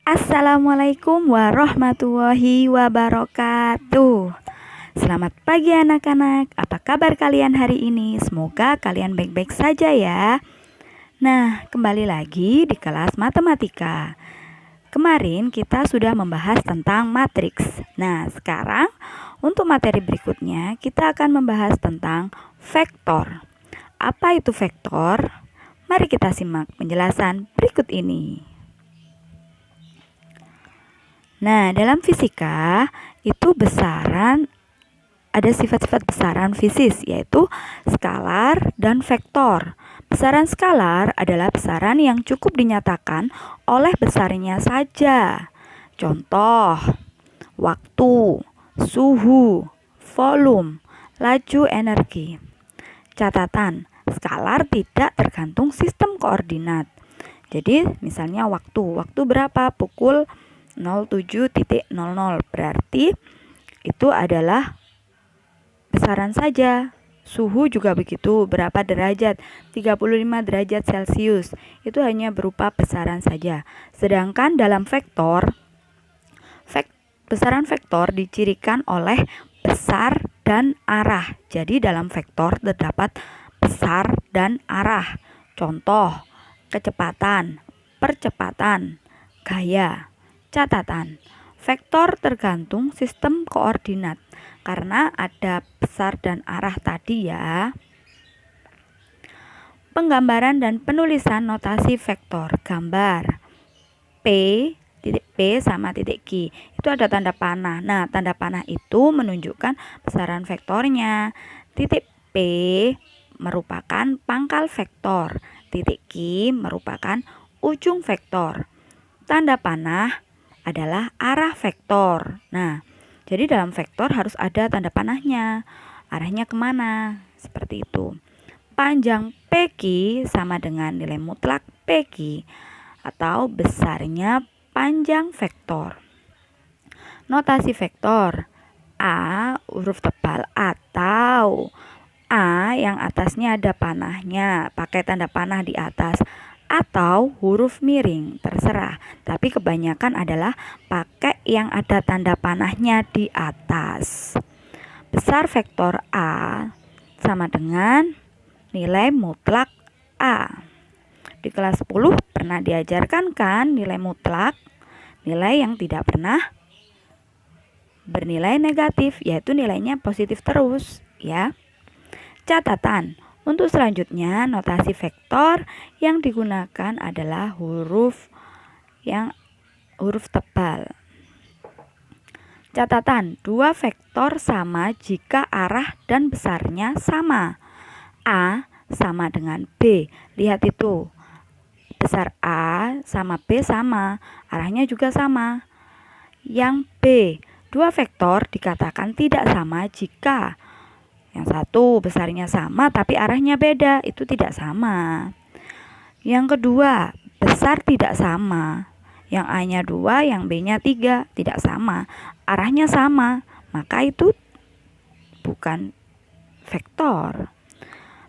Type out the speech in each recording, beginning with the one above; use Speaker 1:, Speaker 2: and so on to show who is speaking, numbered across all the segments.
Speaker 1: Assalamualaikum warahmatullahi wabarakatuh. Selamat pagi anak-anak. Apa kabar kalian hari ini? Semoga kalian baik-baik saja ya. Nah, kembali lagi di kelas matematika. Kemarin kita sudah membahas tentang matriks. Nah, sekarang untuk materi berikutnya kita akan membahas tentang vektor. Apa itu vektor? Mari kita simak penjelasan berikut ini. Nah, dalam fisika itu besaran ada sifat-sifat besaran fisis, yaitu skalar dan vektor. Besaran skalar adalah besaran yang cukup dinyatakan oleh besarnya saja. Contoh, waktu, suhu, volume, laju energi. Catatan, skalar tidak tergantung sistem koordinat. Jadi, misalnya waktu berapa? Pukul 07.00, berarti itu adalah besaran saja. Suhu juga begitu, berapa derajat? 35 derajat Celcius. Itu hanya berupa besaran saja. Sedangkan dalam vektor, besaran vektor dicirikan oleh besar dan arah. Jadi dalam vektor terdapat besar dan arah. Contoh, kecepatan, percepatan, gaya. Catatan, vektor tergantung sistem koordinat karena ada besar dan arah tadi ya. Penggambaran dan penulisan notasi vektor. Gambar P, titik P sama titik Q. Itu ada tanda panah. Nah, tanda panah itu menunjukkan besaran vektornya. Titik P merupakan pangkal vektor. Titik Q merupakan ujung vektor. Tanda panah adalah arah vektor. Nah, jadi dalam vektor harus ada tanda panahnya. Arahnya kemana? Seperti itu. Panjang PQ sama dengan nilai mutlak PQ atau besarnya panjang vektor. Notasi vektor. A huruf tebal atau A yang atasnya ada panahnya, pakai tanda panah di atas, atau huruf miring, terserah. Tapi kebanyakan adalah pakai yang ada tanda panahnya di atas. Besar vektor A sama dengan nilai mutlak A. Di kelas 10 pernah diajarkan kan nilai mutlak, nilai yang tidak pernah bernilai negatif, yaitu nilainya positif terus ya. Catatan, untuk selanjutnya notasi vektor yang digunakan adalah huruf tebal. Catatan, dua vektor sama jika arah dan besarnya sama. A sama dengan B. Lihat itu. Besar A sama B sama, arahnya juga sama. Yang B, dua vektor dikatakan tidak sama jika yang satu besarnya sama tapi arahnya beda, itu tidak sama. Yang kedua, besar tidak sama. Yang A-nya 2, yang B-nya 3, tidak sama. Arahnya sama, maka itu bukan vektor.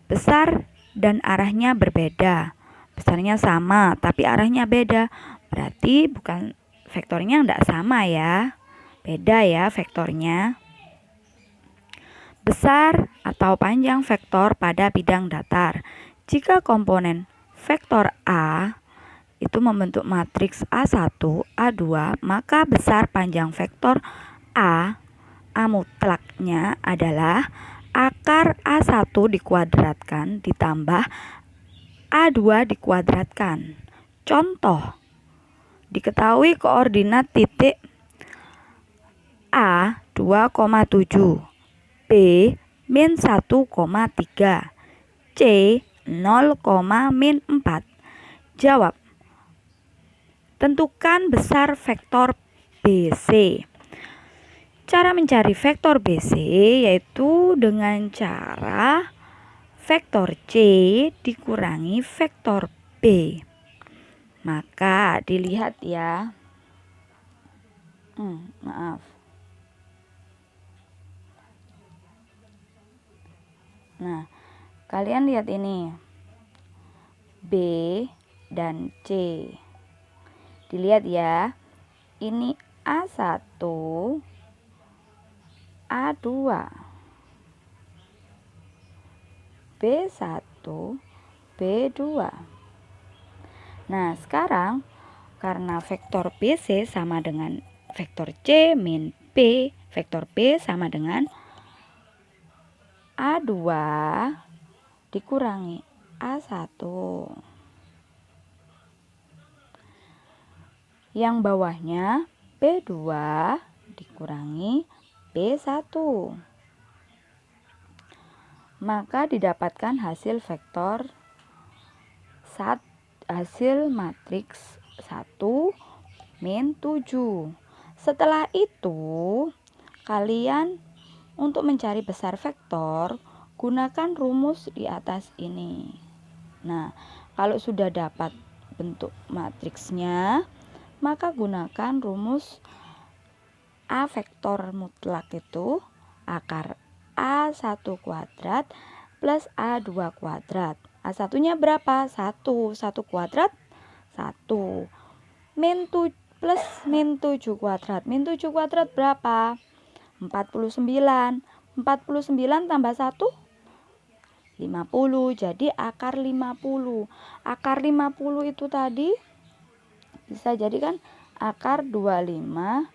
Speaker 1: Besar dan arahnya berbeda. Besarnya sama tapi arahnya beda, berarti bukan vektornya tidak sama ya. Beda ya vektornya. Besar atau panjang vektor pada bidang datar. Jika komponen vektor A itu membentuk matriks A1, A2, maka besar panjang vektor A mutlaknya adalah akar A1 dikuadratkan ditambah A2 dikuadratkan. Contoh, diketahui koordinat titik A 2,7, B min 1,3, C 0,-4. Jawab. Tentukan besar vektor BC. Cara mencari vektor BC yaitu dengan cara vektor C dikurangi vektor B. Maka dilihat ya. Maaf. Nah, kalian lihat ini. B dan C. Dilihat ya. Ini A1, A2, B1, B2. Nah, sekarang karena vektor BC sama dengan vektor C min B, vektor B sama dengan A2 dikurangi A1. Yang bawahnya B2 dikurangi B1. Maka didapatkan hasil vektor hasil matriks 1 min 7. Setelah itu kalian untuk mencari besar vektor gunakan rumus di atas ini. Nah, kalau sudah dapat bentuk matriksnya, maka gunakan rumus A vektor mutlak itu akar A1 kuadrat plus A2 kuadrat. A1-nya berapa? 1. 1 kuadrat 1. Min 7 plus min 7 kuadrat. Min 7 kuadrat berapa? 49. 49 tambah 1 50. Jadi akar 50. Akar 50 itu tadi bisa jadikan akar 25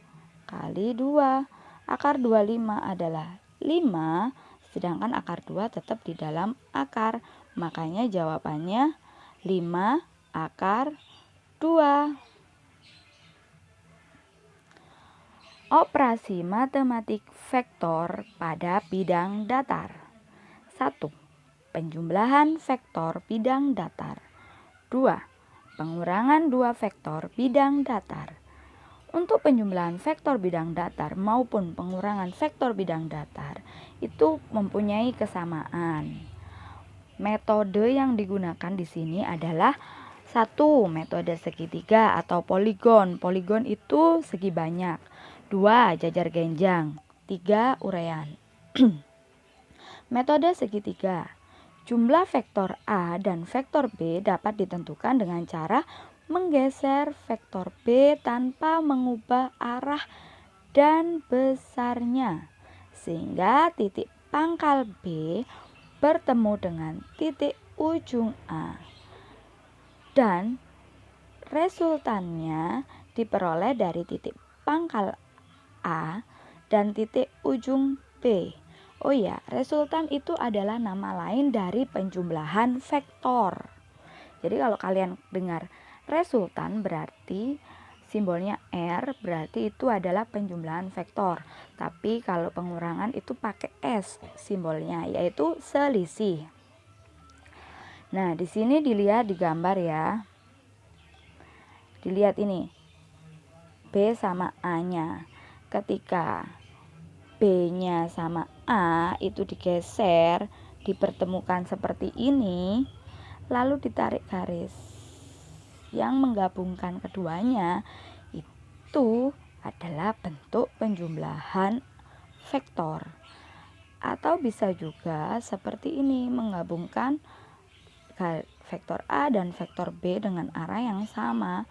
Speaker 1: kali 2. Akar 25 adalah 5, sedangkan akar 2 tetap di dalam akar. Makanya jawabannya 5 akar 2. Operasi matematik vektor pada bidang datar. 1. Penjumlahan vektor bidang datar. 2. Pengurangan 2 vektor bidang datar. Untuk penjumlahan vektor bidang datar maupun pengurangan vektor bidang datar itu mempunyai kesamaan. Metode yang digunakan di sini adalah 1. Metode segitiga atau poligon. Poligon itu segi banyak. 2. Jajar genjang. 3. Uraian. Metode segitiga. Jumlah vektor A dan vektor B dapat ditentukan dengan cara menggeser vektor B tanpa mengubah arah dan besarnya, sehingga titik pangkal B bertemu dengan titik ujung A. Dan resultannya diperoleh dari titik pangkal A dan titik ujung B. Oh ya, resultan itu adalah nama lain dari penjumlahan vektor. Jadi kalau kalian dengar resultan berarti simbolnya R, berarti itu adalah penjumlahan vektor. Tapi kalau pengurangan itu pakai S simbolnya, yaitu selisih. Nah, di sini dilihat di gambar ya. Dilihat ini. B sama A-nya. Ketika B-nya sama A itu digeser, dipertemukan seperti ini, lalu ditarik garis yang menggabungkan keduanya, itu adalah bentuk penjumlahan vektor. Atau bisa juga seperti ini, menggabungkan vektor A dan vektor B dengan arah yang sama.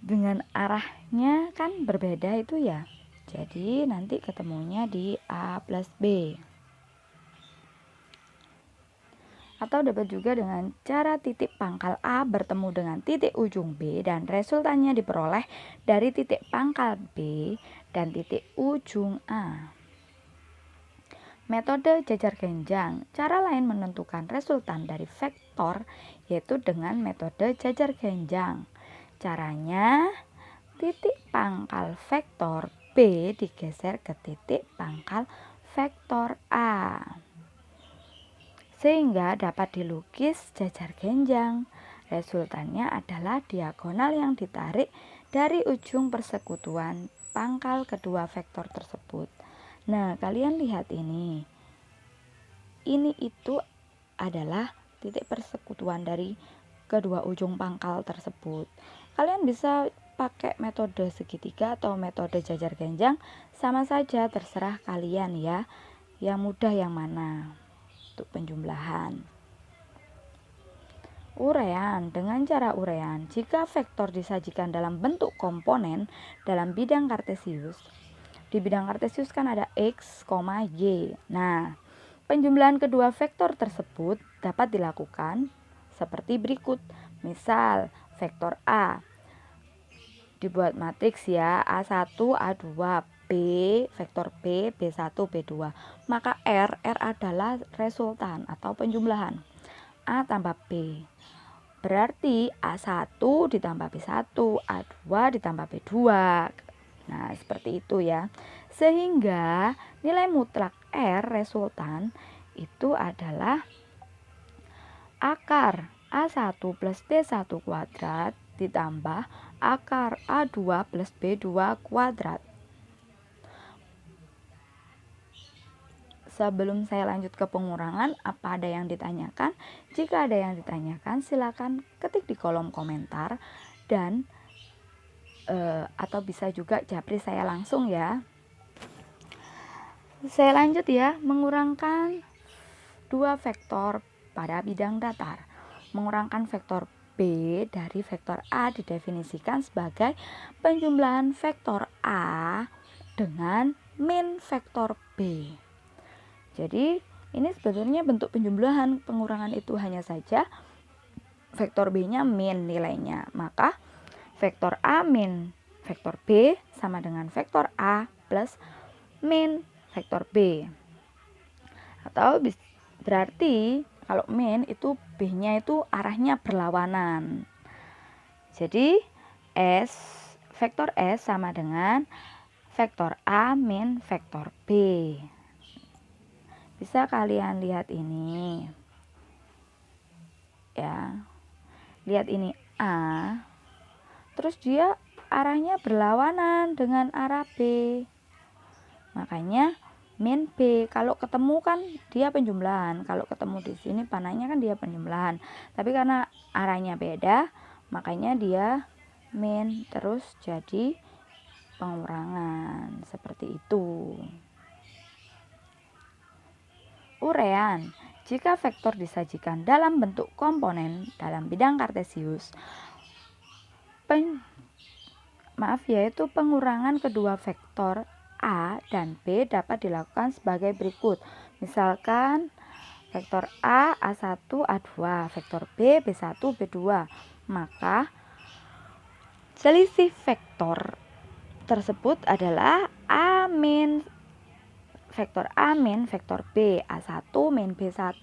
Speaker 1: Dengan arahnya kan berbeda itu ya. Jadi nanti ketemunya di A plus B. Atau dapat juga dengan cara titik pangkal A bertemu dengan titik ujung B dan resultannya diperoleh dari titik pangkal B dan titik ujung A. Metode jajar genjang. Cara lain menentukan resultan dari vektor yaitu dengan metode jajar genjang. Caranya, titik pangkal vektor B digeser ke titik pangkal vektor A, sehingga dapat dilukis jajar genjang. Resultannya adalah diagonal yang ditarik dari ujung persekutuan pangkal kedua vektor tersebut. Nah, kalian lihat ini. Ini itu adalah titik persekutuan dari kedua ujung pangkal tersebut. Kalian bisa pakai metode segitiga atau metode jajar genjang, sama saja, terserah kalian ya. Yang mudah yang mana untuk penjumlahan. Uraian. Dengan cara uraian, jika vektor disajikan dalam bentuk komponen dalam bidang kartesius, di bidang kartesius kan ada X, Y. Nah, penjumlahan kedua vektor tersebut dapat dilakukan seperti berikut. Misal, vektor A dibuat matriks ya, A1, A2, B, vektor B, B1, B2. Maka R adalah resultan atau penjumlahan. A tambah B. Berarti A1 ditambah B1, A2 ditambah B2. Nah, seperti itu ya. Sehingga nilai mutlak R resultan itu adalah akar A1 plus B1 kuadrat ditambah akar A2 plus B2 kuadrat. Sebelum saya lanjut ke pengurangan, apa ada yang ditanyakan? Jika ada yang ditanyakan, silakan ketik di kolom komentar dan atau bisa juga japri saya langsung ya. Saya lanjut ya, mengurangkan dua vektor pada bidang datar. Mengurangkan vektor B dari vektor A didefinisikan sebagai penjumlahan vektor A dengan min vektor B. Jadi ini sebetulnya bentuk penjumlahan. Pengurangan itu hanya saja vektor B-nya min nilainya. Maka vektor A min vektor B sama dengan vektor A plus min vektor B. Atau berarti kalau min itu B-nya itu arahnya berlawanan. Jadi vektor S sama dengan vektor A min vektor B. Bisa kalian lihat ini. Ya. Lihat ini A. Terus dia arahnya berlawanan dengan arah B. Makanya min B. Kalau ketemu kan dia penjumlahan. Kalau ketemu di sini panahnya kan dia penjumlahan. Tapi karena arahnya beda, makanya dia min terus jadi pengurangan. Seperti itu. Uraian. Jika vektor disajikan dalam bentuk komponen dalam bidang kartesius, yaitu pengurangan kedua vektor A dan B dapat dilakukan sebagai berikut. Misalkan vektor A, A1, A2, vektor B, B1, B2. Maka selisih vektor tersebut adalah A min vektor A min vektor B, A1 min B1,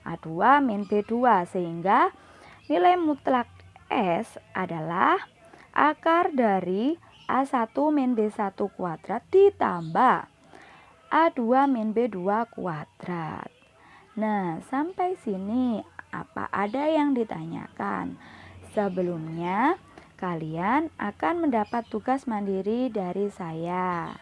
Speaker 1: A2 min B2, sehingga nilai mutlak S adalah akar dari A1 min B1 kuadrat ditambah A2 min B2 kuadrat. Nah, sampai sini apa ada yang ditanyakan? Sebelumnya, kalian akan mendapat tugas mandiri dari saya.